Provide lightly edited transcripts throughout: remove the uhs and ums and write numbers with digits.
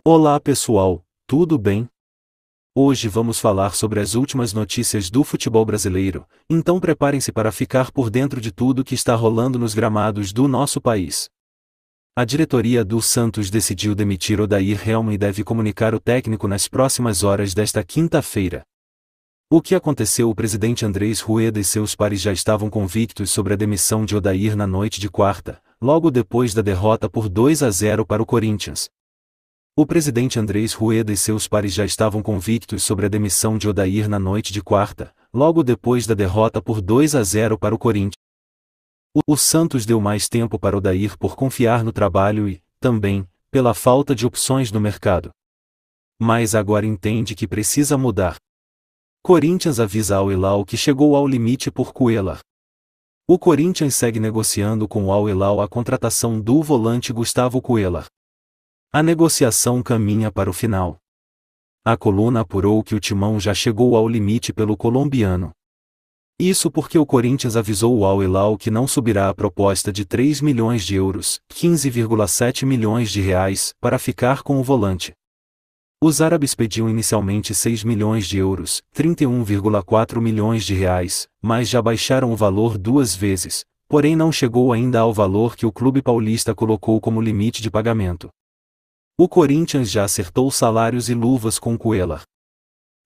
Olá pessoal, tudo bem? Hoje vamos falar sobre as últimas notícias do futebol brasileiro, então preparem-se para ficar por dentro de tudo que está rolando nos gramados do nosso país. A diretoria do Santos decidiu demitir Odair Hellmann e deve comunicar o técnico nas próximas horas desta quinta-feira. O que aconteceu? O presidente Andrés Rueda e seus pares já estavam convictos sobre a demissão de Odair na noite de quarta, logo depois da derrota por 2-0 para o Corinthians. O presidente Andrés Rueda e seus pares já estavam convictos sobre a demissão de Odair na noite de quarta, logo depois da derrota por 2-0 para o Corinthians. O Santos deu mais tempo para Odair por confiar no trabalho e, também, pela falta de opções no mercado. Mas agora entende que precisa mudar. Corinthians avisa Al Hilal que chegou ao limite por Cuéllar. O Corinthians segue negociando com o Al Hilal a contratação do volante Gustavo Cuéllar. A negociação caminha para o final. A coluna apurou que o Timão já chegou ao limite pelo colombiano. Isso porque o Corinthians avisou o Al Hilal que não subirá a proposta de 3 milhões de euros, 15,7 milhões de reais, para ficar com o volante. Os árabes pediam inicialmente 6 milhões de euros, 31,4 milhões de reais, mas já baixaram o valor 2 vezes, porém não chegou ainda ao valor que o clube paulista colocou como limite de pagamento. O Corinthians já acertou salários e luvas com Cuéllar.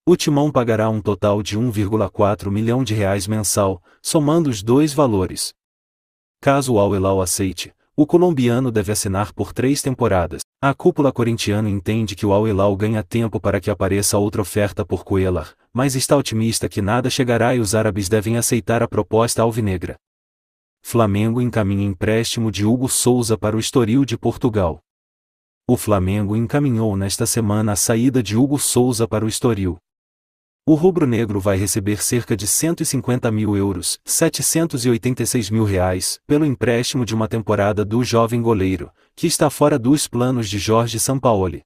O Timão pagará um total de 1,4 milhão de reais mensal, somando os dois valores. Caso o Al Hilal aceite, o colombiano deve assinar por 3 temporadas. A cúpula corintiana entende que o Al Hilal ganha tempo para que apareça outra oferta por Cuéllar, mas está otimista que nada chegará e os árabes devem aceitar a proposta alvinegra. Flamengo encaminha empréstimo de Hugo Souza para o Estoril de Portugal. O Flamengo encaminhou nesta semana a saída de Hugo Souza para o Estoril. O rubro-negro vai receber cerca de 150 mil euros, 786 mil reais, pelo empréstimo de uma temporada do jovem goleiro, que está fora dos planos de Jorge Sampaoli.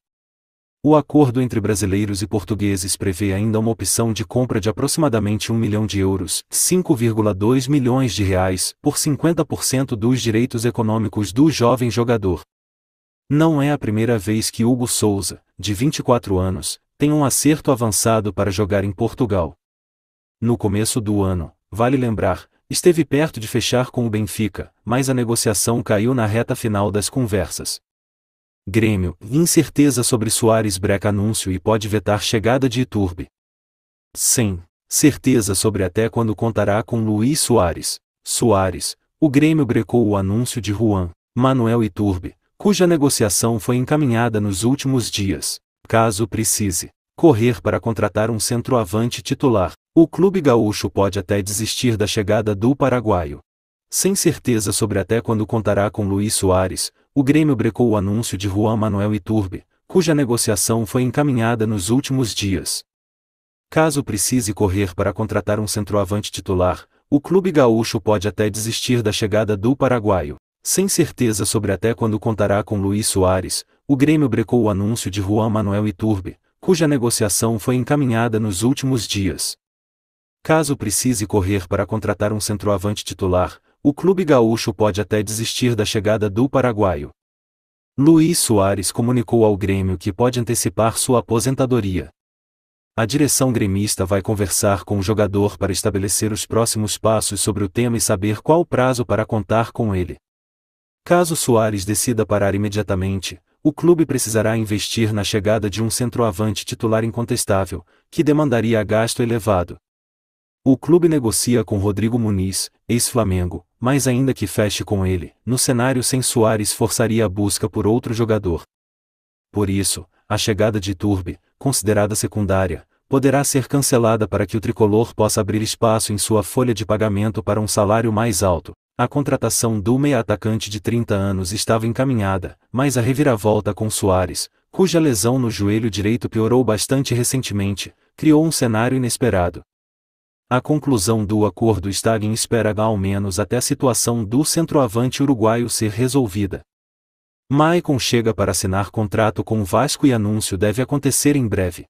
O acordo entre brasileiros e portugueses prevê ainda uma opção de compra de aproximadamente 1 milhão de euros, 5,2 milhões de reais, por 50% dos direitos econômicos do jovem jogador. Não é a primeira vez que Hugo Souza, de 24 anos, tem um acerto avançado para jogar em Portugal. No começo do ano, vale lembrar, esteve perto de fechar com o Benfica, mas a negociação caiu na reta final das conversas. Grêmio, incerteza sobre Soares breca anúncio e pode vetar chegada de Iturbe. Sem certeza sobre até quando contará com Luís Soares. O Grêmio brecou o anúncio de Juan Manuel Iturbe, cuja negociação foi encaminhada nos últimos dias. Caso precise correr para contratar um centroavante titular, o clube gaúcho pode até desistir da chegada do paraguaio. Sem certeza sobre até quando contará com Luís Soares, o Grêmio brecou o anúncio de Juan Manuel Iturbe, cuja negociação foi encaminhada nos últimos dias. Caso precise correr para contratar um centroavante titular, o clube gaúcho pode até desistir da chegada do paraguaio. Sem certeza sobre até quando contará com Luís Soares, o Grêmio brecou o anúncio de Juan Manuel Iturbe, cuja negociação foi encaminhada nos últimos dias. Caso precise correr para contratar um centroavante titular, o clube gaúcho pode até desistir da chegada do paraguaio. Luís Soares comunicou ao Grêmio que pode antecipar sua aposentadoria. A direção gremista vai conversar com o jogador para estabelecer os próximos passos sobre o tema e saber qual prazo para contar com ele. Caso Soares decida parar imediatamente, o clube precisará investir na chegada de um centroavante titular incontestável, que demandaria gasto elevado. O clube negocia com Rodrigo Muniz, ex-Flamengo, mas ainda que feche com ele, no cenário sem Soares forçaria a busca por outro jogador. Por isso, a chegada de Iturbe, considerada secundária, poderá ser cancelada para que o tricolor possa abrir espaço em sua folha de pagamento para um salário mais alto. A contratação do meia-atacante de 30 anos estava encaminhada, mas a reviravolta com Soares, cuja lesão no joelho direito piorou bastante recentemente, criou um cenário inesperado. A conclusão do acordo está em espera ao menos até a situação do centroavante uruguaio ser resolvida. Maicon chega para assinar contrato com o Vasco e anúncio deve acontecer em breve.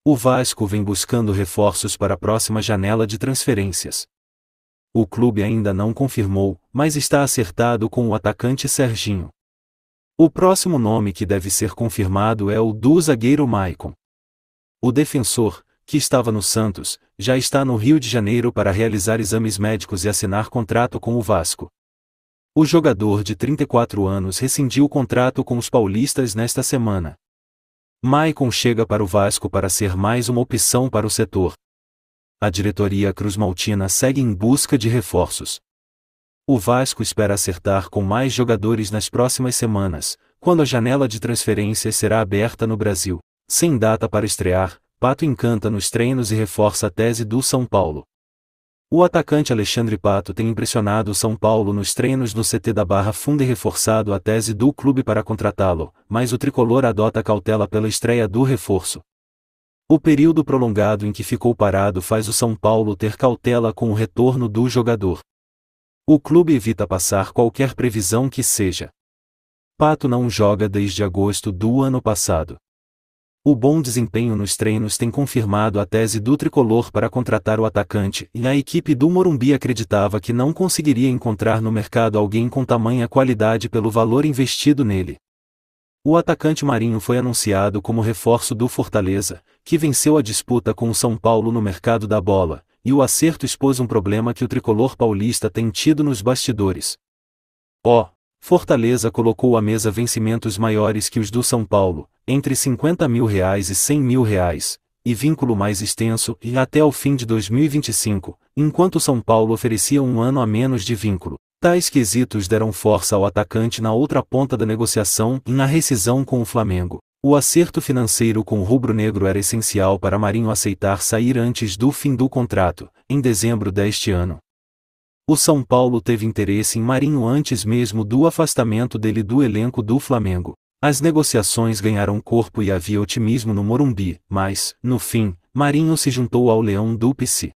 O Vasco vem buscando reforços para a próxima janela de transferências. O clube ainda não confirmou, mas está acertado com o atacante Serginho. O próximo nome que deve ser confirmado é o do zagueiro Maicon. O defensor, que estava no Santos, já está no Rio de Janeiro para realizar exames médicos e assinar contrato com o Vasco. O jogador de 34 anos rescindiu o contrato com os paulistas nesta semana. Maicon chega para o Vasco para ser mais uma opção para o setor. A diretoria cruzmaltina segue em busca de reforços. O Vasco espera acertar com mais jogadores nas próximas semanas, quando a janela de transferências será aberta no Brasil. Sem data para estrear, Pato encanta nos treinos e reforça a tese do São Paulo. O atacante Alexandre Pato tem impressionado o São Paulo nos treinos no CT da Barra Funda e reforçado a tese do clube para contratá-lo, mas o tricolor adota cautela pela estreia do reforço. O período prolongado em que ficou parado faz o São Paulo ter cautela com o retorno do jogador. O clube evita passar qualquer previsão que seja. Pato não joga desde agosto do ano passado. O bom desempenho nos treinos tem confirmado a tese do tricolor para contratar o atacante, e a equipe do Morumbi acreditava que não conseguiria encontrar no mercado alguém com tamanha qualidade pelo valor investido nele. O atacante Marinho foi anunciado como reforço do Fortaleza, que venceu a disputa com o São Paulo no mercado da bola, e o acerto expôs um problema que o tricolor paulista tem tido nos bastidores. Fortaleza colocou à mesa vencimentos maiores que os do São Paulo, entre R$50 mil e R$100 mil, e vínculo mais extenso e até o fim de 2025, enquanto São Paulo oferecia um ano a menos de vínculo. Tais quesitos deram força ao atacante na outra ponta da negociação e na rescisão com o Flamengo. O acerto financeiro com o rubro-negro era essencial para Marinho aceitar sair antes do fim do contrato, em dezembro deste ano. O São Paulo teve interesse em Marinho antes mesmo do afastamento dele do elenco do Flamengo. As negociações ganharam corpo e havia otimismo no Morumbi, mas, no fim, Marinho se juntou ao Leão do PC.